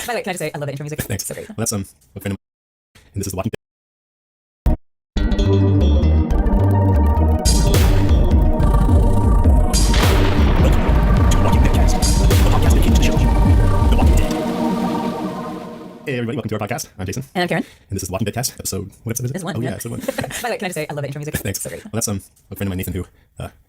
By the way, can I just say I love the intro music? Thanks. So great. Well, that's a friend of mine, and this is The Walking Dead. Welcome to The Walking Dead Cast, the podcast dedicated to the show The Walking Dead. Hey everybody, welcome to our podcast. I'm Jason. And I'm Karen. And this is The Walking Dead Cast, episode, what episode is it? This one. Oh yeah, episode 1. By the way, can I just say I love the intro music? Thanks. So great. Well, that's a friend of mine, Nathan, who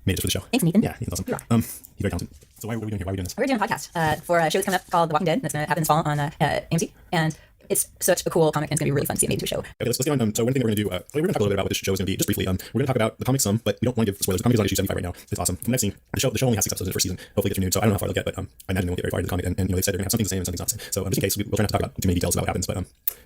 made it just for the show. Thanks, Nathan. Yeah, he's awesome. You are. He's very talented. So what are we doing here? Why are we doing this? We're doing a podcast for a show that's coming up called The Walking Dead. That's going to happen this fall on AMC. And it's such a cool comic, and it's going to be really fun to see it made into a show. Okay, let's get on. So one thing that we're going to do, we're going to talk a little bit about what this show is going to be, just briefly. We're going to talk about the comics some, but we don't want to give spoilers. The comic is on issue 75 right now. It's awesome. From what I've seen, the show only has 6 episodes in the first season. Hopefully it gets renewed, so I don't know how far they'll get, but I imagine they won't get very far into the comic. And they've said they're going to have something the same and something's not the same. So just in case, we'll try not to talk about too many details about what happens, but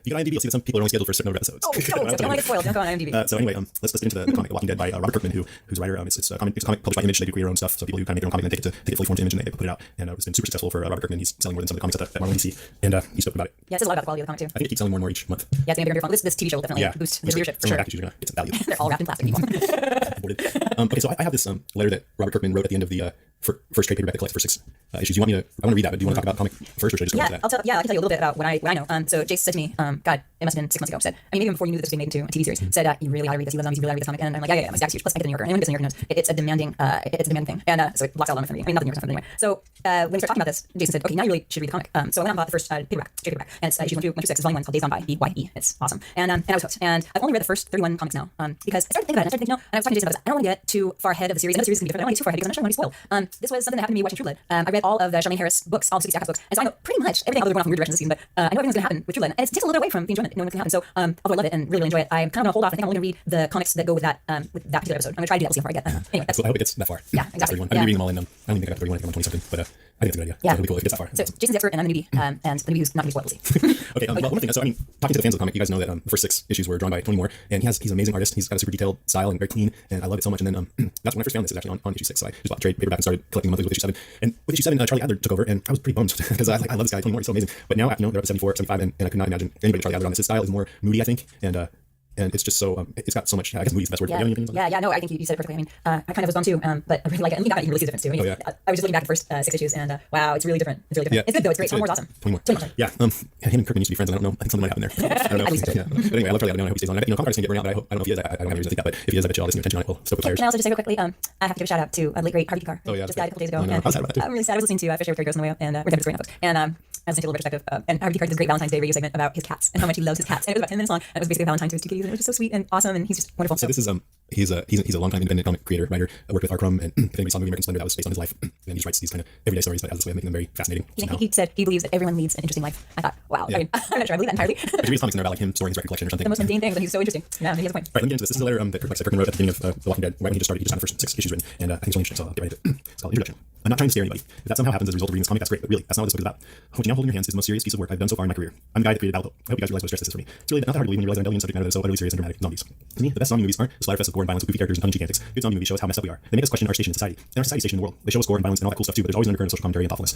you can IMDb, you'll see that some people are only scheduled for a certain number of episodes. Oh, no, don't want to get spoiled. Don't go on IMDb. So anyway, let's get into the comic, The Walking Dead by Robert Kirkman, who's a writer. It's a comic published by Image. They do create their own stuff, so people who kind of make their own comic and take it fully formed to Image and they put it out. And it's been super successful for Robert Kirkman. He's selling more than some of the comics at Marvel and DC, and he spoke about it. Yeah, it says a lot about the quality of the comic, too. I think it keeps selling more and more each month. Yeah, it's going to be bigger and bigger. This TV show will definitely boost his readership for sure. Actually, you're gonna get some value. They're all wrapped in plastic people. Okay, so I have this letter that Robert Kirkman wrote at the end of the first trade paperback that collects for 6 issues. I want to read that, but do you want to talk about comic first, or should I just go into that? I can tell you a little bit about what I know. So Jace said to me, God, it must have been 6 months ago, said, I mean, even before you knew that this was being made into a TV series, said, you really ought to read this, you love zombies, you really ought to read this comic. And I'm like, yeah, my stack's huge, plus I get the New Yorker. And anyone who gets the New Yorker knows it's a demanding thing. And so it blocks out a lot of me. I mean, not the New Yorker, something anyway. So when we started talking about this, Jason said, okay, now you really should read the comic. So I went out and bought the first trade paperback, and it's issues 1 through 6. It's volume 1. It's called Days Gone By, BYE. It's awesome. And I was hooked. And I've only read the first 31 comics now, because I started thinking about it. And I was talking to Jason about this. I don't want to get too far ahead of the series. I know the series is going to be different. I don't want to get too far ahead because I'm not sure I'm going to be spoiled. This was something that happened to me watching True Blood. I read all of the Charmaine Harris books, all the 60 Stackhouse books, and so I know pretty much everything, although they're going off in weird directions this season, but I know everything's going to happen with True Blood. And it takes a little bit away from the enjoyment, knowing what's going to happen. So although I love it and really, really enjoy it, I'm kind of going to hold off. I think I'm only going to read the comics that go with that particular episode. I'm going to try to do that. We'll see how far I get. Anyway, that's cool. I hope it gets that far. Yeah, exactly. I've been reading them all, and I don't even think I got 31. I think I'm on 20 something, but I think it's a good idea. Yeah, it'll be cool if it gets that far. So Jason's expert, and I'm the newbie, and the newbie who's not going to be spoiled. We'll see. Okay, well, one thing. So I mean, talking to the fans of the comic, you guys know that the first 6 issues were drawn by Tony Moore, and he's an amazing artist. He's got a super detailed style and very clean, and I love it so much. And then that's when I first found this, is actually on issue 6. So I just bought the trade paperback and started collecting monthlies with issue 7. And with issue 7, Charlie Adler took over, and I was pretty bummed because I love this guy. Tony Moore is so amazing. But now, they're up to 74, 75, and I could not imagine anybody Charlie Adler on this. His style is more moody, I think, and it's just so it's got so much. I guess moody is the best word. No, I think you said it perfectly. I mean, I kind of was bummed too, but I really like it. And looking back, you can really see the difference too. I was just looking back at the first 6 issues, and wow, it's really different. It's really different. It's good though. It's great. Tony Moore's awesome. Tony Moore. Yeah. Him and Kirkman used to be friends, and I don't know. I think something might happen there. I don't know. But anyway, I love Charlie Adler. I hope he stays on. Conrad is gonna get burned out, but I don't know if he is. I don't have reason to think that, but if he is, I bet you all this new attention on it will stoke the fires. Can I also just say real quickly, I have to give a shout out to late great Harvey Pekar. Oh yeah. Just died a couple days ago. I was sad about that too. I'm really sad. I was listening to Fish Air with Terry Gross on the way out, and we're having a story on those. And I was listening to a little retrospective, and Harvey Pekar did this great Valentine's Day radio segment about his cats and how much he loves his cats. And it was about 10 minutes long, and it was basically a Valentine to his 2 kitties, and it was just so sweet and awesome, and he's just wonderful. So this is he's a long time independent comic creator, writer. I worked with Arcrum, and if anybody saw the movie American Splendor, that was based on his life. And he just writes these kind of everyday stories, but has this way of making them very fascinating. He said he believes that everyone leads an interesting life. I thought, wow. Yeah. I mean, I'm not sure I believe that entirely. But you read comics and they're about like him storing his record collection or something. The most mundane things, and he's so interesting. Yeah, he has a point. All right, let me get into this. This is a letter that Kirkman wrote at the beginning of The Walking Dead, right when he just started. He just had the first 6 issues written, and I think it's really interesting, so I'll get right into it. It's called Introduction. I'm not trying to scare anybody. If that somehow happens as a result of reading this comic, that's great, but really, that's not what this book is about. What you now hold in your hands is the most serious piece of work I've done so far in my career. I'm the guy that created Battlefield. I hope you guys realize what stress this is for me. It's really not that hard to believe when you realize I'm delving into subject matter that is so utterly serious and dramatic. Zombies. To me, the best zombie movies aren't the splatterfest of gore and violence with goofy characters and tongue-in-cheek antics. Good zombie movies show us how messed up we are. They make us question our station in society and our society station in the world. They show us gore and violence and all that cool stuff too, but there's always an undercurrent of social commentary and thoughtfulness.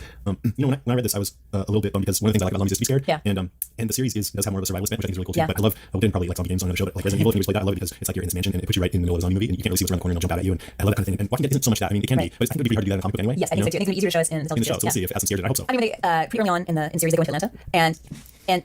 When I read this, I was a little bit bummed because one of the things I like about zombies is to be scared. Yeah. And the series does have more of a survivalist bent, which I think is really cool too. Yeah. But I didn't probably like zombie games on the show, but like Resident Evil, if you just play that, I love it because it's like you're in this mansion and it puts you right in the middle of a zombie movie and you can't really see what's around the corner and they'll jump out at you, and I love that kind of thing. And Walking Dead isn't so much that. I mean, it can be, but I think it would be pretty hard to do that in a comic book anyway. Yes, I think so too. I think it's easier to show us in the show. So we'll see if it has some scares. I hope so. I mean, pretty early on in the series, they go into Atlanta, and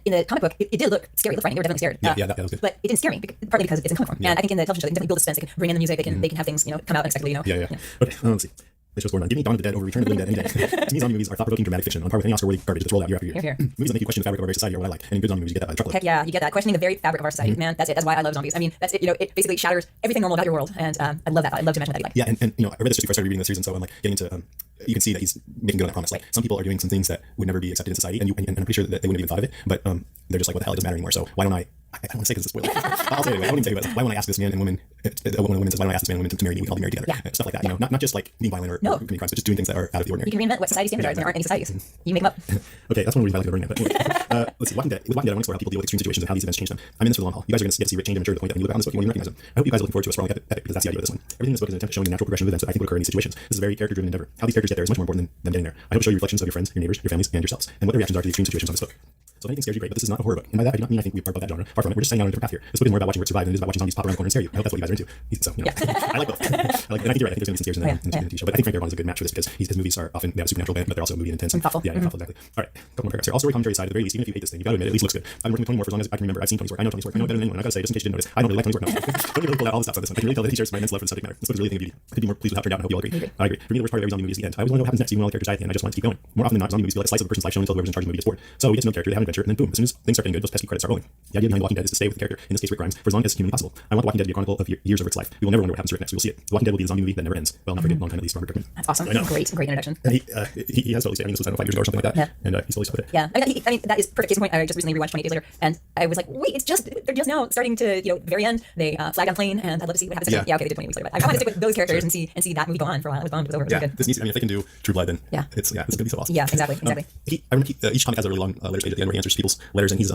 in the comic book, it did look scary. It looked frightening. They were definitely scared. That was good. But it didn't scare me, partly because it's in comic form. Yeah. And I think in the television show, they can definitely build suspense. They can bring in the music. They can have things come out unexpectedly. Yeah. Okay, let's see. The show's going on. Give me Dawn of the Dead over Return of the Living Dead any day. To me, zombie movies are thought-provoking dramatic fiction on par with any Oscar-worthy garbage that's rolled out year after year. Here. Movies that make you question the fabric of our very society are what I like. And in good zombie movies, you get that by the truckload. Heck yeah, you get that. Questioning the very fabric of our society. Man, that's it. That's why I love zombies. I mean, that's it. It basically shatters everything normal about your world. And I love that. I love to imagine what that'd be like. Yeah, and I read this just before I started reading the series, and so I'm like getting into you can see that he's making good on that promise. Like some people are doing some things that would never be accepted in society, and I'm pretty sure that they wouldn't have even thought of it. But they're just like, what the hell? It doesn't matter anymore. So why don't I don't want to say because it's a spoiler. I'll say it anyway. I wouldn't say it, but why won't I ask this man and woman, a woman and woman says, why don't I ask this man and woman to marry me? We can all be married together. Yeah. Stuff like that. Not just like being violent or committing crimes, but just doing things that are out of the ordinary. You can reinvent what society standards are. There aren't any societies. You make them up. Okay, that's one reason I like to bring that. But anyway, let's see. Walking Dead. With Walking Dead, I want to explore how people deal with extreme situations and how these events change them. I'm in this for the long haul. You guys are going to get to see Rick change and mature to the point that when you look back on this book, you won't even recognize them. I hope you guys are looking forward to a sprawling epic because that's the idea of this one. Everything in this book is an attempt at showing the natural progression of events that I think would occur in these situations. This is a very character-driven endeavor. How these characters get there is much more important than them getting there. I hope to show you reflections of your friends, your neighbors, your families, and yourselves, and what the reactions are to the extreme situations on this book. So if anything scares you, great, but this is not a horror book. And by that, I do not mean I think we are above that genre. Far from it. We're just setting out on a different path here. This book is more about watching Rick survive than it is about watching zombies pop around the corner and scare you. I hope that's what you guys are into. So, you know, I like both. And I think you're right. I think there's going to be some scares in the TV show. But I think Frank Darabont is a good match for this because his movies are often, they have a supernatural bent, but they're also moving and intense. And thoughtful. Yeah, thoughtful, exactly. All right, couple more paragraphs here. All story commentary aside, at the very least, even if you hate this thing, you got to admit it at least looks good. I've been working with Tony Moore for as long as I can remember. I've seen Tony's work. I know Tony's work. I know better than anyone. I got to say, just in case you didn't notice, I don't really like Tony's work. No, Tony really pulled out all the stops on this one. I can really tell that he shares my immense love for the subject matter. This book is really a thing of beauty. I could be more pleased with how it turned out. I hope you all agree. I agree. For me, the worst part of every zombie movie is the end. I always want to know what happens next, even when all the characters die at the end. I just want to keep going. More often than not, zombie movies feel like a slice of a person's life shown until whoever's in charge of the movie gets bored. So we get to know the character, they have an adventure, and then boom, as soon as things start getting good, those pesky credits start rolling. The idea behind The Walking Dead is to stay with the character, in this case Rick Grimes, for as long as humanly possible. I want The Walking Dead to be a chronicle of years of Rick's life. We will never wonder what happens to Rick next. We will see it. The Walking Dead will be the zombie movie that never ends. Well, not for a long time at least. Robert Kirkman. That's awesome. I know. Great introduction. And he has totally stayed. I mean, this was 5 years ago or something like that. Yeah. And he's totally stuck with it. Yeah, I mean that is perfect case in point. I just recently rewatched 28 Days Later, and I was like, wait, they're just now starting to, you know, the very end. They flag on a plane, and I'd love to see what happens. Yeah, okay, they did 28 weeks later, but I want to stick with those characters and see that movie go on for a while. It was bummed. It was over. It was Yeah, good. this needs. I mean, if they can do True Blood, then Yeah. this is gonna be so awesome. Yeah, exactly. I remember each comic has a really long letter page at the end where he answers people's letters, and he's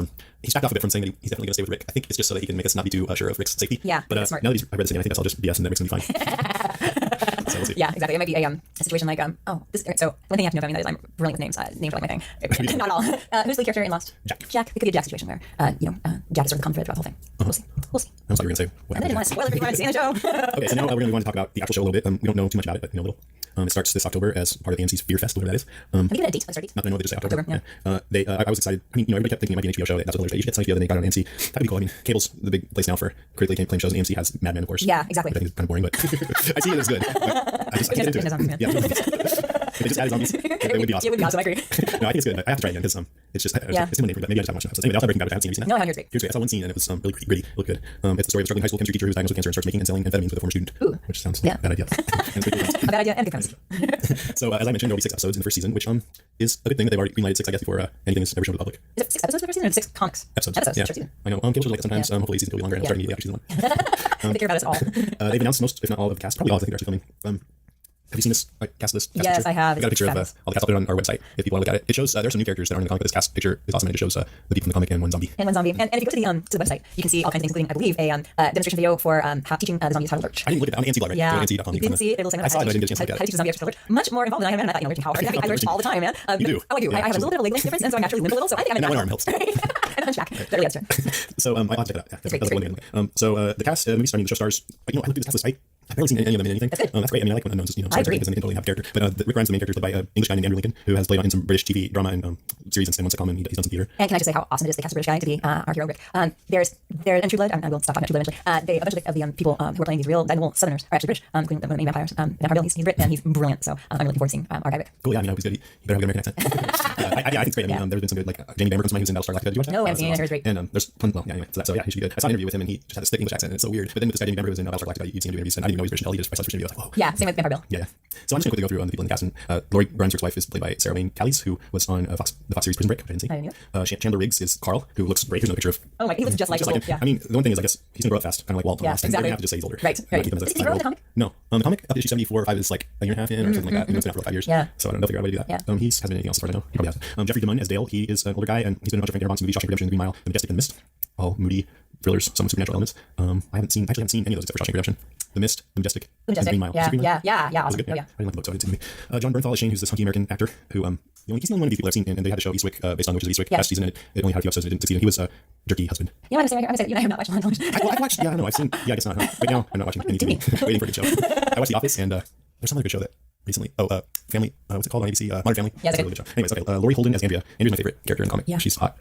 backed off a bit from saying that he's definitely gonna stay with Rick. I think it's just so that he can make us not be too sure of Rick's safety. Yeah, but smart. now that I've read this again, I think that's all just BS, and that Rick's gonna be fine. So we'll see. Yeah, exactly. It might be a situation like so one thing you have to know about me is I'm brilliant with names. Names are like my thing. Not all. Who's the character in Lost? Jack. It could be a Jack situation where Jack is sort of the common thread throughout the whole thing. We'll see. I thought you were gonna say what I didn't want to spoil everything I want to see in the show. Okay, so now we're going to want to talk about the actual show a little bit. We don't know too much about it, but we know a little. It starts this October as part of the AMC's Fear Fest, whatever that is. Have you given a date? Start date? Not that I know, they just say October. Yeah. I was excited. I mean, everybody kept thinking it might be an HBO show. That's what the you get some idea that they got on AMC. That would be cool. I mean, cable's the big place now for critically acclaimed shows. And AMC has Mad Men, of course. Yeah, exactly. Which I think is kind of boring, but I see it as good. I can't get into it. Yeah. If they just added zombies, it would be awesome. It would be awesome. I agree. No, I think it's good. I have to try it again because it's just it's similar, but maybe I just haven't watched enough. So anyway, also Breaking Bad, I haven't seen it. No, I haven't. Here's great. I saw one scene and it was really gritty. It looked good. It's the story of a struggling high school chemistry teacher who's diagnosed with cancer and starts making and selling amphetamines with a former student. Ooh. Which sounds like a bad idea. A bad idea and good premise. So as I mentioned, there'll be 6 episodes in the first season, which is a good thing that they've already greenlighted 6, I guess, before anything is ever shown to the public. Is it 6 episodes for the first season or 6 comics? Episodes. Yeah. First season. I know. Games are like that sometimes. Hopefully season will be longer and I'm starting immediately after season 1. They care about us all. They've announced most, if not all, of the cast. Probably all. I think they're actually filming. Have you seen this cast list? Yes, picture? I have. We got a picture of all the cast. I'll put it on our website if people want to look at it. It shows there are some new characters that aren't in the comic, but this cast picture is awesome. And it shows the people from the comic and one zombie. And if you go to the website, you can see all kinds of things, including, I believe, a demonstration video for how teaching the zombies how to lurch. I didn't look at that on AMC blog, right? Yeah. So AMC.com. You didn't see it? It'll say I saw it, but I didn't get a chance to look how at to it. teach a zombie how to lurch. Much more involved than I am in that. Lurching how hard. I lurch all the time, man. You do? Oh, I do. Yeah, I have a little bit of a leg length difference, and so I naturally limp a little. So I think I'm and that one arm helps. and hunchback. That really adds to it. So I'll have to check it out. Yeah, It's great. So the cast, movie starting, the show stars. I looked through this cast list. I've barely seen any of them in anything. That's great. I mean, I like when unknowns, I agree. because they totally have character. But Rick Grimes, the main character, is played by an English guy named Andrew Lincoln, who has played in some British TV drama and series and one sitcom, and he's done some theater. And can I just say how awesome it is to cast a British guy to be our hero Rick? There's in True Blood. I will stop talking about True Blood eventually. A bunch of the people who are playing these real dyable Southerners are actually British, including the main vampires. Vampire Bill, he's Brit and he's brilliant. So I'm really looking forward to seeing our guy Rick. Cool. Yeah, I mean, he's good. He better have a good American accent. I think it's great. I mean, there's been some good, like Jamie Bamber comes to mind who's in Battlestar Galactica. Did you watch that? No, I haven't seen it. It's great. And there's anyway. So yeah, he should be good. I saw an interview with him, and he just had this thick English accent, and it's so weird. But then with this guy Jamie Bamber who was in Battlestar Galactica, you'd see him do interviews, and I didn't know he was British until he just pressed video. I was like, whoa. Yeah, same with Vampire Bill. Yeah. So I'm just gonna quickly go through the people in the cast. And Laurie Grimes' wife is played by Sarah Wayne Callies, who was on the Fox series Prison Break, which I didn't see. I didn't Chandler Riggs is Carl, who looks great. Here's another picture of. Oh my, he looks just like him. Yeah. I mean, the one thing is, I guess he's gonna grow up fast, kind of like Walt. Yeah, exactly. You have to just say he's older. Right. Keep him as Is he grow up in the comic? No, the comic up to issue 74 or 5 is like a year and a half in or something like that. And it's been out for like 5 years. Yeah. So I don't know if they'll figure out a way to do that. Yeah. He hasn't been anything else as far as I know. He probably has. Jeffrey DeMunn as Dale. He is an older guy, and he's been in a bunch of Frank Darabont's movies, Shawshank Redemption, The Green Mile, The Majestic, and The Mist. All moody thrillers, some supernatural elements. I haven't seen any of those except for Shawshank Redemption. The Mist, The Majestic, and The Green Mile. Yeah, awesome. Was it good? Yeah. I didn't like the book, so I didn't see the movie. John Bernthal is Shane, who's this hunky American actor who he's the only one of these people I've seen, and they had a show Eastwick based on Witches of Eastwick last season, and it only had a few episodes and it didn't succeed. And he was Jerky husband. You know what I'm saying? You and I have not watched Law & Order. I've watched. Yeah, I know. I've seen. Yeah, I guess not. Huh? Right now, I'm not watching any TV. Waiting for a good show. I watched The Office, and there's some other good show that recently. Family. What's it called on ABC? Modern Family. Yeah, that's a really good show. Anyways, okay. Laurie Holden as Andrea. Andrea's my favorite character in the comic. Yeah. She's hot.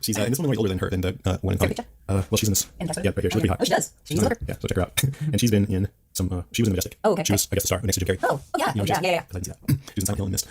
She's in this one way older than her than the one in the comic. Well, she's in this. Yeah, right here. She's pretty hot. Oh, she does. She's a Yeah, so check her out. And she's been in some. She was in Majestic. Oh, okay. She was, I guess, the star next to Jim Carrey. Oh, yeah. You know, Yeah. I didn't see that. She was in Silent Hill in this.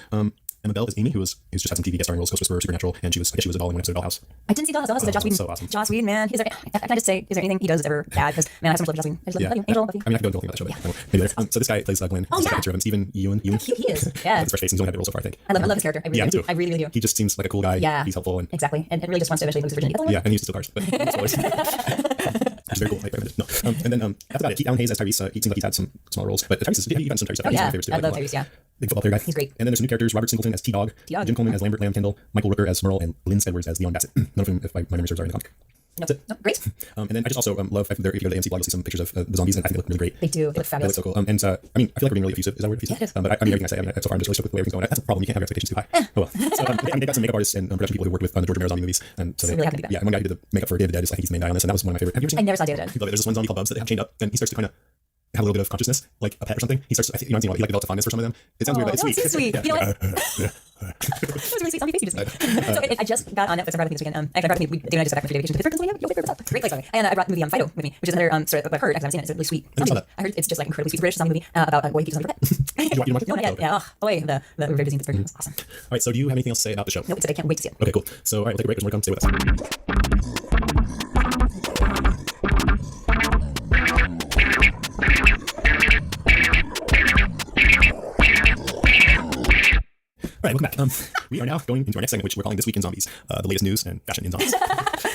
Emma Bell is Amy, who's just had some TV guest starring roles, Ghost Whisperer, Supernatural, and I guess she was a doll in one episode of Dollhouse. I didn't see Dollhouse. Dollhouse is Joss Whedon. So awesome. Joss Whedon, man. Can I just say, is there anything he does that's ever bad? Because, man, I have so much love for Joss Whedon. I just love you. Angel, love you. I mean, I could go into all about that show, but maybe later. So this guy plays Glenn. Oh, yeah. Picture of him. Stephen Ewan. He is. Yeah. That's fresh face. He's only had a role so far, I think. I love his character. I really do. I really do. He just seems like a cool guy. Yeah. He's helpful. And exactly. And really just wants to eventually lose his virginity. Yeah, and he used to steal cars. But he's very cool. No. And then that's about it. Alan Hayes as Tyrese. He seems like he's had some small roles, but Tyrese he's done some Tyrese. Oh, yeah. I love Tyrese, yeah. Big football player guy. He's great. And then there's some new characters: Robert Singleton as T-Dog, Jim Coleman as Lambert Lamb Kendall, Michael Rooker as Merle, and Lynn Edwards as Leon Bassett. None of whom, if my memory serves, are in the comic. No, That's it. no, great. And then I just also love if you go to the AMC blog, you'll see some pictures of the zombies, and I think they look really great. They do. They look They fabulous. look so cool. And I mean, I feel like we're being really effusive. Is that word effusive? Yeah, it is. But I mean, everything I say, so far I'm just really stuck with the way everything's going. That's a problem. You can't have your expectations too high. Oh well. So they've got some makeup artists and production people who worked with the George Romero zombie movies, and so It's they really happy to do that. yeah. And one guy who did the makeup for Day of the Dead is, I think he's the main guy on this, and that was one of my favorite. Have you ever seen? I never saw David. I love it. There's this one zombie called Bubs that they have chained up, and he starts to kind of have a little bit of consciousness, like a pet or something. He starts, I think, he like developed a fondness for some of them. It sounds weird, but it's no, sweet. it's so sweet. Yeah. You know what? Yeah. That was a really sweet zombie face you just made. So I just got on Netflix and brought with me this weekend. Actually, I brought with me. David and I just got back from 3-day vacation to Pittsburgh, Pennsylvania. You'll figure this out. Great place, by the way. And I brought the movie Fido with me, which is another sort of, I've heard, because I've seen it. It's a really sweet I never saw zombie. that. I heard it's just like incredibly sweet British zombie movie about a boy who keeps on pet. You watch it? No, not yet. Oh, okay. Yeah. Oh, boy, we were very busy in Pittsburgh. It was awesome. All right. So do you have anything else to say about the show? No, except I can't wait to see it. Okay, cool. So all right, we'll take a break. There's more to come. Stay with us. All right, welcome back. We are now going into our next segment, which we're calling This Week in Zombies, the latest news and fashion in zombies.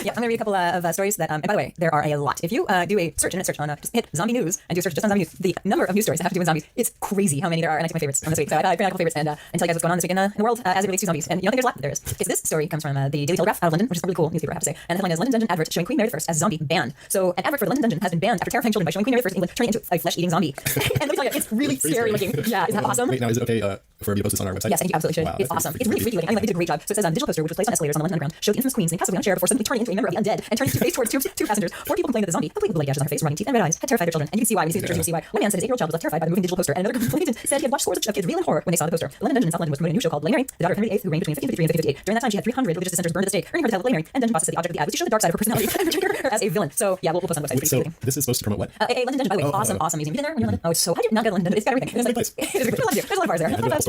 Yeah, I'm going to read a couple of stories that, and by the way, there are a lot. If you do a search, internet search on, just hit zombie news and do a search just on zombie news, the number of news stories that have to do with zombies, it's crazy how many there are, and I took my favorites from this week. So I bring out a couple favorites and tell you guys what's going on this week in the world as it relates to zombies. And you don't think there's a lot, but there is. Okay, so this story comes from the Daily Telegraph out of London, which is a really cool newspaper, I have to say. And the headline is London Dungeon advert showing Queen Mary I as zombie banned. So an advert for the London Dungeon has been banned after terrifying children by showing Queen Mary I in England turning into a flesh-eating zombie. And let me tell you, it's really scary looking. Yeah, isn't that awesome? Wait, now is it okay for me to post this on our website? Yes, I think you absolutely should. Wow, It's that's awesome. pretty It's really freaky looking. I mean, like, they did a great job. So it says digital poster, which was placed on escalators on the London Underground, showed the infamous queen sitting passively on a chair before suddenly turning into a member of the undead and turning to face towards two passengers. 4 people complained that the zombie, complete with bloody gashes on her face, rotting teeth, and red eyes, had terrified their children. And you can see why. When you see the pictures, you can see why. One man said his 8-year-old child was left terrified by the moving digital poster, and another complainant said he had watched scores of kids reel in horror when they saw the poster. The London Dungeon in South London was promoting a new show called Bloody Mary, the daughter of Henry VIII, who reigned between 1553 and 1558. During that time, she had 300 religious dissenters burned at the stake, earning her the title of Bloody Mary, and dungeon bosses said the object of the ad was to show the dark side of her personality and portray her as a villain. So yeah, we'll post on the website. Wait, so this is supposed to promote what? A London Dungeon, by the way, awesome museum. You been there? When you're in London? Oh, it's so. How do you not go to London? It's got everything. It's a nice place. There's a lot of bars there. Yeah, I know that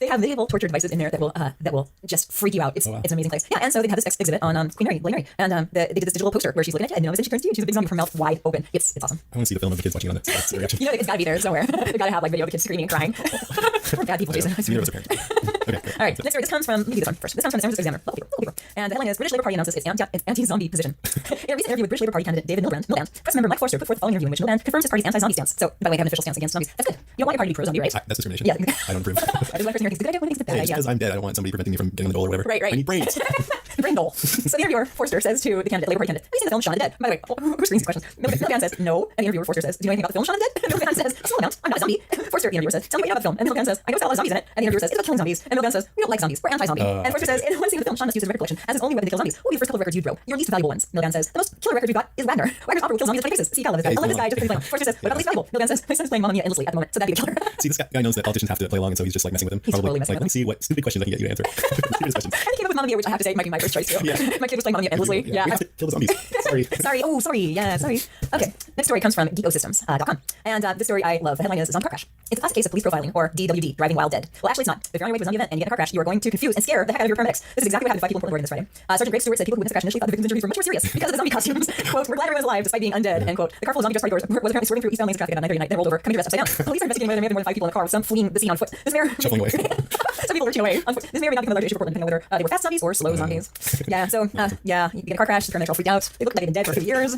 They have medieval torture devices in there that will just freak you out. It's wow. it's an amazing place. Yeah, and so they have this exhibit on Queen Mary, Bloody Mary, and they did this digital poster where she's looking at you, and then she turns to you. She's a big zombie with her mouth wide open. It's awesome. I want to see the film of the kids watching on it. That's the reaction. You know, it's got to be there somewhere. They've got to have like video of the kids screaming and crying. We're bad people, Jason. Neither of us are parents. Okay, great. All right, next story. This comes from, let me do this one first. This comes from the San Francisco Examiner. Little paper. And the headline is British Labour Party announces its anti-zombie position. In a recent interview with British Labour Party candidate David Miliband, press member Mike Forster put forth the following interview in which Miliband confirms his party's anti-zombie stance. So, by the way, they have an official stance against zombies. That's good. You don't want your party to be pro-zombie, right? That's discrimination. Yeah. I don't approve. I just want to hear it's a good idea when it's a bad Hey, just idea. because I'm dead, I don't want somebody preventing me from getting on the dole or whatever. Right. I need brains. Brain dole. So the interviewer, Forster, says to the candidate, Labour Party candidate, have you seen the film Shaun of the Dead? By the way, who screens these questions? Miliband says, no. And the interviewer, Forster, says, do you know anything about the film Shaun of the Dead? And Miliband says, a small amount. I'm not a zombie. Forster, the interviewer, says, tell me what you know about the film. And Miliband says, I know it's got a lot of zombies in it. And the interviewer says, it's about killing zombies. And Miliband says, we don't like zombies. We're anti-zombie. And Forster says, in one scene of the film, Shaun must use his record collection as his only weapon to kill zombies. What will be the first couple of records you'd throw? Your least valuable ones. Miliband says, the most killer record we've got is Wagner. Wagner's opera will kill zombies at 20 paces. See, I love this guy. I love this guy just because he's playing. Forster says, what about the least valuable? Miliband says, my son's playing Mamma Mia endlessly at the moment, so that'd be the killer. See, this guy knows that politicians have to play along, and so he's just like messing with him. He's totally messing like, with let me see what stupid questions I can get you to answer. Serious questions. And he came up with Mamma Mia, which I have to say might be my first choice too. Yeah. My kid was playing Mamma Mia endlessly. We have to kill the zombies. Sorry. Sorry. Oh, sorry. Yeah, sorry. Okay. Next story comes from geekosystems.com. And this story I love. The headline is Zombie Car Crash. It's a classic case of police profiling, or DWD, driving while dead. Well, actually, it's not. If you're on your way to a zombie event and you get in a car crash, you are going to confuse and scare the heck out of your paramedics. This is exactly what happened to 5 people in Portland, Oregon this Friday. Sergeant Grace Stewart said people who witnessed the crash initially thought the victims' injuries were much more serious because of the zombie costumes. Quote, we're glad everyone's alive despite being undead. End quote. The car full of zombie dress party doors was apparently swerving through eastbound lanes of traffic at 9:30 at night, then rolled over, coming to rest upside down. Police are investigating whether there may have been more than 5 people in the car, with some fleeing the scene on foot. This may Shuffling away. some people lurching away on foot. This may or may not become a larger issue for Portland, depending on whether they were fast zombies or slow zombies. Yeah, so, yeah, you get a car crash, the paramedics all freaked out. They look like they've been dead for a few years.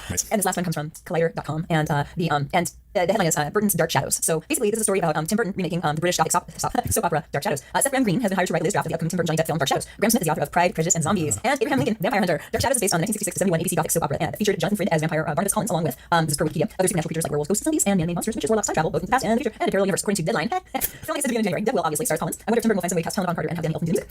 Nice. And this last one comes from Collider.com, and the headline is Burton's Dark Shadows. So basically, this is a story about Tim Burton remaking the British Gothic soap opera Dark Shadows. Seth Graham Greene has been hired to write the latest draft of the upcoming Tim Burton Johnny Depp film Dark Shadows. Graham Smith is the author of Pride, Prejudice, and Zombies, and Abraham Lincoln, Vampire Hunter. Dark Shadows is based on the 1966-71 ABC Gothic soap opera and featured Jonathan Frid as vampire Barnabas Collins, along with this is per Wikipedia, other supernatural creatures like werewolves, ghosts, zombies, and man-made monsters, witches, warlocks, time travel, both in the past and the future, and a parallel universe. According to Deadline, film is at the beginning of January. Dead will obviously stars Collins. I wonder if Tim Burton will find some way to cast Helena Bonham Carter and have Danny Elfman do music.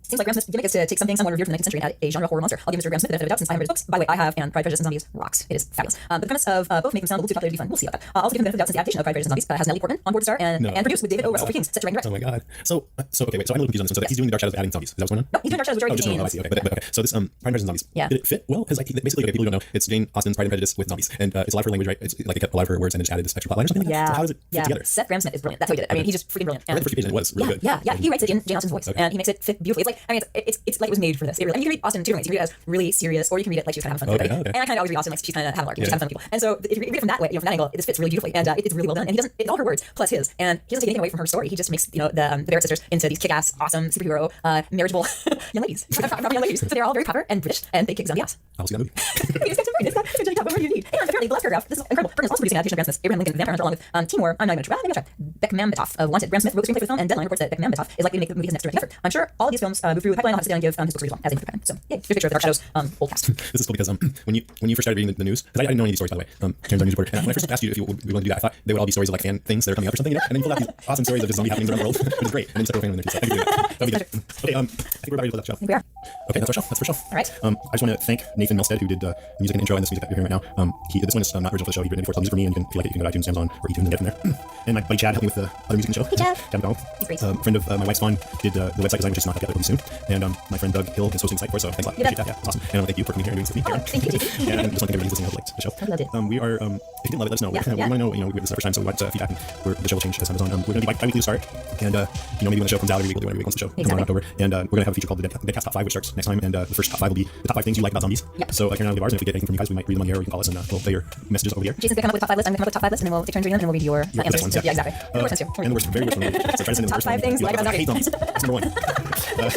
Seems like Graham Smith's gimmick is to take something somewhat revered from the 19th century and add a genre horror monster. I'll give Mr. Graham Smith the benefit of the doubt since I have read his books. By the way, I have, and Pride, Prejudice, and Zombies rocks. It is fabulous. The premise of both make them sound a little too popular to be fun. We'll see about that. I'll also give him the benefit of the doubt since the adaptation of Pride, Prejudice, and Zombies has Natalie Portman on board to star and produced with David O. Russell King set to write and direct. Oh my god. So okay, wait. So I'm a little confused on this one. So he's doing the Dark Shadows, adding zombies. Is that what's going on? No, he's doing Dark Shadows, which Oh, already just contains. I see. Okay, but okay. So this Pride and Prejudice and Zombies. Yeah. Did it fit well? Because basically, okay, people who don't know, it's Jane Austen's Pride and Prejudice with zombies, and it's a lot of her language, right? It's like it kept a lot of her words and then just added this extra plot line or something like that. So how does it fit together? Seth Graham Smith is brilliant. That's how he did it. I mean, he's just freaking brilliant. I read the first few pages and it was really good. Yeah. He writes it in Jane Austen's voice, and he makes it fit beautifully. It's like, I mean, it's like it was made for this. It really, I mean, you can read Austen two ways. You can read it as really serious, or you can read it like she's kind of having fun. Okay. And I kind of always read Austen like she's kind of having a lark, she's having fun with people. And so if you read it from that way, from that angle, it fits really beautifully, and it's really well done. And he doesn't, it's all her words plus his, and he doesn't take anything away from her story. He just makes the Barrett sisters into these kick-ass, awesome superhero, marriageable young ladies. So they're all very proper and British, and they kick zombie ass. I'll see that movie. It's got Jenny Top, what do you need? And apparently, the last paragraph, this is incredible. Bergman is also producing an adaptation of Grant Smith, Abraham Lincoln, Vampire Hunter, along with Timur, I'm not even sure, Bekmambetov of Wanted. Grant Smith wrote the screenplay for the film, and Deadline reports that Bekmambetov is likely to make the movie his next directing effort. I'm sure all of these films move through the pipeline. I'll have to sit down and give his books a read as they move through the pipeline. So, yeah, here's a picture of the Dark Shadows old cast. This is cool because when you first started reading the news, because I didn't know any of these stories, by the way. Karen's our news reporter, and when I first asked you if you would want to do that, I thought they would all be stories of like fan things that are coming up or something, you know? And then you pulled out these awesome stories of just zombie happenings around the world, which is great. And then you started fan them there too. So thank you for doing that. That'd be good. Okay, I think we're about ready to close out the show. We are. Okay, that's our show. That's our show. All right. I just want to thank Nathan Melstead, who did the music and intro and this music that you're hearing right now. This one is not original for the show. He written it before. It's music for me, and you can, if you like it, you can go to iTunes, Amazon, or eTunes and get it from there. And my buddy Chad helped me with the other music in the show. Hey, Chad. Chad McDonald. He's great. Friend of my wife's Fawn did the website design, which is not up yet, but will be soon. And my friend Doug Hill is hosting the site for us, so thanks a lot. Yeah. Appreciate that. Yeah, it's awesome. And I want to thank you for coming here and doing this with me, Karen. Oh, thank you, JC. And I just want to thank everybody who's listening. I hope you liked the show. I loved it. We are, if you didn't love it, let us know. Yeah, We yeah. want to know, this is our first time, so we want feedback. And the show will change as time goes on. We're going to be bi-weekly to start. And, maybe when the show comes out every week, we'll do every week once the show comes out in October. And we're going to have a feature called the Deadcast Top 5, which starts next time. And the first top 5 will be the top 5 things you like about zombies. Yep. So Karen and I will give ours, and if we get anything from you guys, we might read them on the air, or you can call us, and we'll play your messages over the air. Jason's gonna come up with a top 5 list. I'm gonna come up with a top 5 list, and then we'll take turns reading them, and we'll read your The answers. best ones, Yeah, exactly. The worst ones too. And the worst, very worst one. So try to send in the Top worst one. 5 things you like about I hate zombies. zombies. That's number 1. I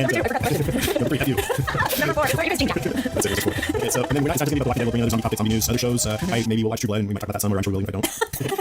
forgot the question. Number 3, have you. Number 4, where you guys think That's it. Okay, so, and then we're not exactly going to be about The Walking Dead. We'll bring other zombie topics, zombie news, other shows. Maybe we'll watch True Blood, and we might talk about that some, or I'm sure we'll, if I don't.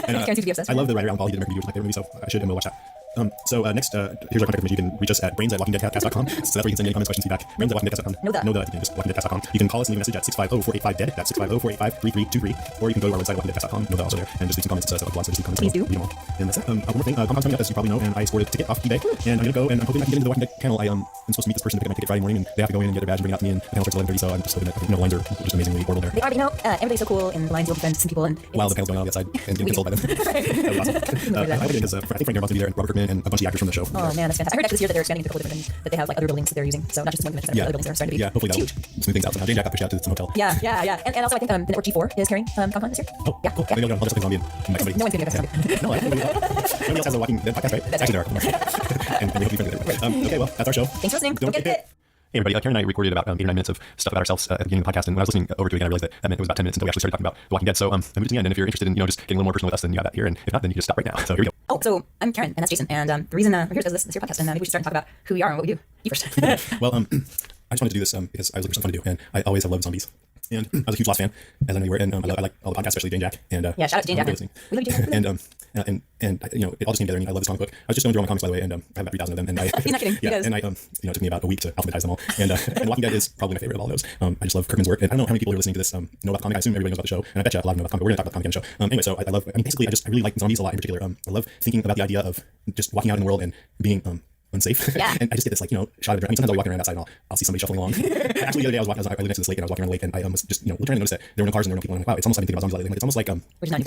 And, Guaranteed to be obsessed. I love the writer Alan Paul. He did American Beauty, which is my favorite movie, so I should, and we'll watch that. Next, here's our contact information. You can reach us at brains@walkingdeadcast.com. So that's where you can send any comments, questions, feedback. Brains@walkingdeadcast.com. No the. Just walkingdeadcast.com. You can call us and leave a message at 650-485-DEAD. That's 650-485-3323. Or you can go to our website, walkingdeadcast.com. No the also there. And just leave some comments. It's a blog, so just leave comments. Please do. Read them all. And that's it. One more thing. Compound's coming up, as you probably know, and I scored a ticket off eBay. And I'm going to go, and I'm hoping I can get into the Walking Dead panel. I'm supposed to meet this person to pick up my ticket Friday morning, and they have to go in and get their badge and bring it out to me, and the panel starts at 11:30, so I'm just hoping that, the lines are just amazingly horrible there. They are, but everybody's so cool, and the lines you'll befriend some people, and While the panel's going on the outside and getting consoled by them. That was awesome. I put it because I think Frank Darabont to be there, and Robert Kirkman, and a bunch of the actors from the show. oh man, that's fantastic. I heard actually this year that they're expanding to a couple different things, that they have like other buildings that they're using, so not just one dimension, but other buildings that are starting to be hopefully that'll huge. smooth things out somehow. Jane Jack got pushed out to some hotel. Yeah. And also I think the network G4 is carrying Compound this year. Oh, yeah, cool. Maybe I'll just like zombie and somebody. No one's gonna get that zombie. No, I don't think nobody else has a Walking Dead podcast, right? That's Actually, there are. And we hope you find it. Okay, well, that's our show. Thanks for listening. Don't get it. Hey everybody, Karen and I recorded about 8 or 9 minutes of stuff about ourselves at the beginning of the podcast, and when I was listening over to it again, I realized that meant it was about 10 minutes until we actually started talking about The Walking Dead. So I moved to the end, and if you're interested in just getting a little more personal with us, then you got that here, and if not, then you just stop right now. So here we go. Oh, so I'm Karen, and that's Jason, and the reason we're here is this is your podcast, and maybe we should start and talk about who we are and what we do. You first. Well, I just wanted to do this because I was looking for something to do, and I always have loved zombies. And I was a huge Lost fan, as I know you were, and I like all the podcasts, especially Jane Jack. And yeah, shout out to Jane Jack. We love you, Jane. And it all just came together. I love this comic book. I was just going through all my comics, by the way, and I have about 3,000 of them. And You're not kidding. Yeah, and it took me about a week to alphabetize them all. And Walking Dead is probably my favorite of all those. I just love Kirkman's work, and I don't know how many people who are listening to this know about the comic. I assume everybody knows about the show, and I bet you a lot of them know about the comic. We're going to talk about the comic in the show. Anyway, so basically, I really like zombies a lot in particular. I love thinking about the idea of just walking out in the world and being unsafe. Yeah. And I just get this shot of adrenaline. Sometimes I'll be walking around outside and I'll see somebody shuffling along. Actually, the other day I lived next to this lake, and I was walking around the lake, and I was just trying to notice that there were no cars and there were no people. And I'm like, wow, it's almost like I'm thinking about zombies lately. It's almost like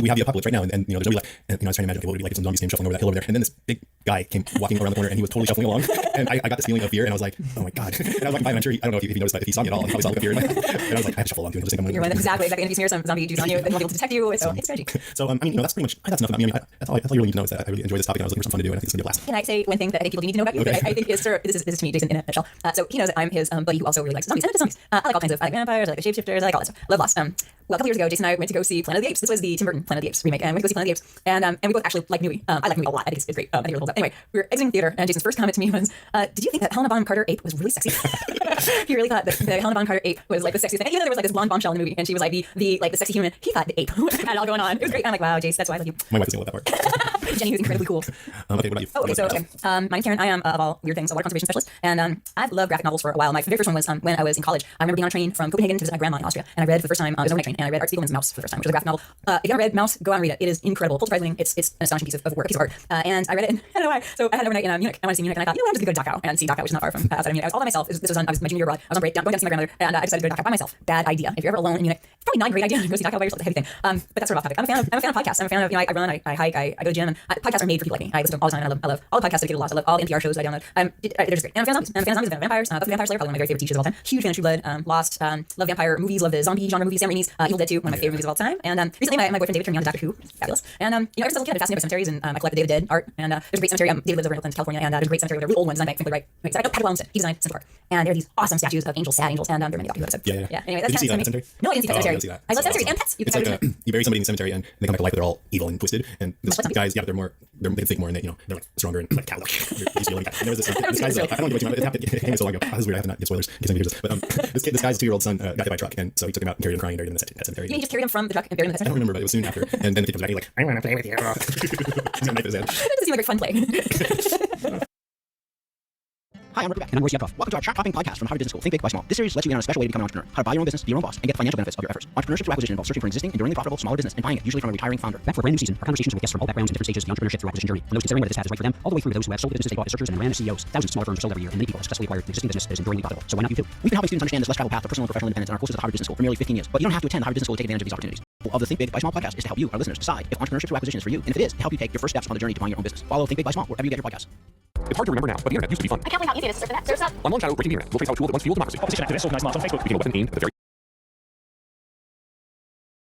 we have the apocalypse right now, and there's nobody and I was trying to imagine, okay, what would it be like if some zombies came shuffling over that hill over there, and then this big guy came walking around the corner, and he was totally shuffling along, and I got this feeling of fear, and I was like, oh my god. And I was walking by, and I'm sure I don't know if he noticed, but if he saw me at all, he probably saw the fear. And I was like, I have to shuffle along too. I just think I'm You're exactly. And if you smear some zombie juice on you, then we'll be able to detect you. So it's strategy. So that's pretty much that's enough about me. That's all you really need to know is that I really enjoy this topic, and I was looking for something fun to do, and I think it's gonna be a blast. Can I say one thing that I think people need to know about you? That I think is this is to me, Jason, in a nutshell. So he knows that I'm his buddy who also really likes zombies. And zombies. I like all kinds of I like vampires, I like the shapeshifters, I like all that stuff. Love Lost. Well, a couple years ago, Jason and I went to go see Planet of the Apes. This was the Tim Burton Planet of the Apes remake, and we went to go see Planet of the Apes. And we both actually like the movie. I like the movie a lot. I think it's great. I think it holds up. Anyway, we were exiting the theater, and Jason's first comment to me was, "Did you think that Helena Bonham Carter ape was really sexy?" He really thought that the Helena Bonham Carter ape was like the sexiest thing. And even though there was like this blonde bombshell in the movie, and she was like the sexy human, he thought the ape had it all going on. It was great. I'm like, wow, Jace, that's why I love you. My wife is gonna love that part. Jenny, who's incredibly cool. Okay, what about you? Oh, okay, so okay. My name's Karen. I am of all weird things a water conservation specialist, and I've loved graphic novels for a while. My very first one was when I was in college. I remember being on a train from Copenhagen to visit my grandma in Austria, and I read for the first time. It was on a train, and I read Art Spiegelman's Mouse for the first time, which is a graphic novel. If you haven't read Mouse, go out and read it. It is incredible. Full surprisingly, it's an astonishing piece of work, a piece of art. And I read it. And I don't know why. So I had it overnight in Munich. I wanted to see Munich, and I thought, I'm just gonna go to Dachau and see Dachau, which is not far from outside of Munich. I was all by myself. I was my junior year abroad. I was on break, going down to see my grandmother, and I decided to go to Dachau by myself. Bad idea. If you're ever alone in Munich, it's probably not a great idea to go see Dachau by yourself. It's a heavy thing. But that's sort of off topic. I'm a fan of podcasts. I'm a fan of I run, I hike, I go to the gym, and podcasts are made for people like me. I listen to them all the time. And I love all the podcasts dedicated to Lost. I love all the NPR shows that I download. They're just great. And I'm a fan of zombies. I'm a fan of zombies. I'm a fan of vampires. Buffy the Vampire Slayer, probably one of my very favorite teachers of all time. Huge fan of True Blood. Lost. Love vampire movies. Love the zombie genre movies. Sam Raimi's Evil Dead 2, one of my favorite movies of all time. And recently my boyfriend David turned me on to Doctor Who. Fabulous. And ever since I was a little kid, I've been fascinated by cemeteries, and I collect the Day of the Dead art. And there's a great cemetery. David lives over in Oakland, California, and there's a great cemetery with a really old one designed by Finley Wright. I know Patrick Williamson. He designed Central Park. And there are these awesome statues of angels, sad angels, and there are many Doctor Who episodes. Yeah. Anyway, Did you see that cemetery? No, I didn't see that cemetery. See that. I love So cemeteries awesome. and pets. It's like you bury somebody in the cemetery, and they come back to life, but they're all evil and twisted. And this guy's that they can think more, and they're like stronger and like coward. And there was this guy's, I don't want to give away too much. It happened so long ago. This is weird. I have to not give spoilers in case anybody hears this. But this guy's 2-year-old son got hit by a truck, and so he took him out and carried him crying and buried him in the cemetery. You mean he just carried him from the truck and buried him in the I don't cemetery? remember, but it was soon after. And then the kid comes back, and he's like, I want to play with you. He's gonna knife his head. That doesn't seem like a fun play. Hi, I'm Rick Beck, and I'm Royce Yakov. Welcome to our chart-topping podcast from Harvard Business School. Think big, buy small. This series lets you in on a special way to become an entrepreneur. How to buy your own business, be your own boss, and get the financial benefits of your efforts. Entrepreneurship through acquisition involves searching for existing, enduringly profitable, smaller business and buying it, usually from a retiring founder. Back for a brand new season, our conversations with guests from all backgrounds and different stages of the entrepreneurship through acquisition journey. From those considering whether this path is right for them, all the way through those who have sold the business they bought as searchers and ran as CEOs. Thousands of smaller firms are sold every year, and many people have successfully acquired an existing business that is enduringly profitable. So why not you too? We've been helping students understand this less traveled path to personal and professional independence in our courses at Harvard Business School for nearly 15 years. But you don't have to attend Harvard Business School to take advantage of these opportunities. The goal of the Think Big, Buy Small podcast is to help you, our listeners, decide if entrepreneurship through acquisition is for you, and if it is, to help you take your first steps on the journey to buying your own business. Follow Think Big, Buy Small wherever you get your podcasts. It's hard to remember now, but the internet used to be fun. I can't believe how easy it is to surf the net. Surf's up. On Launch Shadow, Breaking the Internet, we'll trace how a tool that once fueled democracy Opposition activists, organized March on Facebook. became a weapon aimed at the very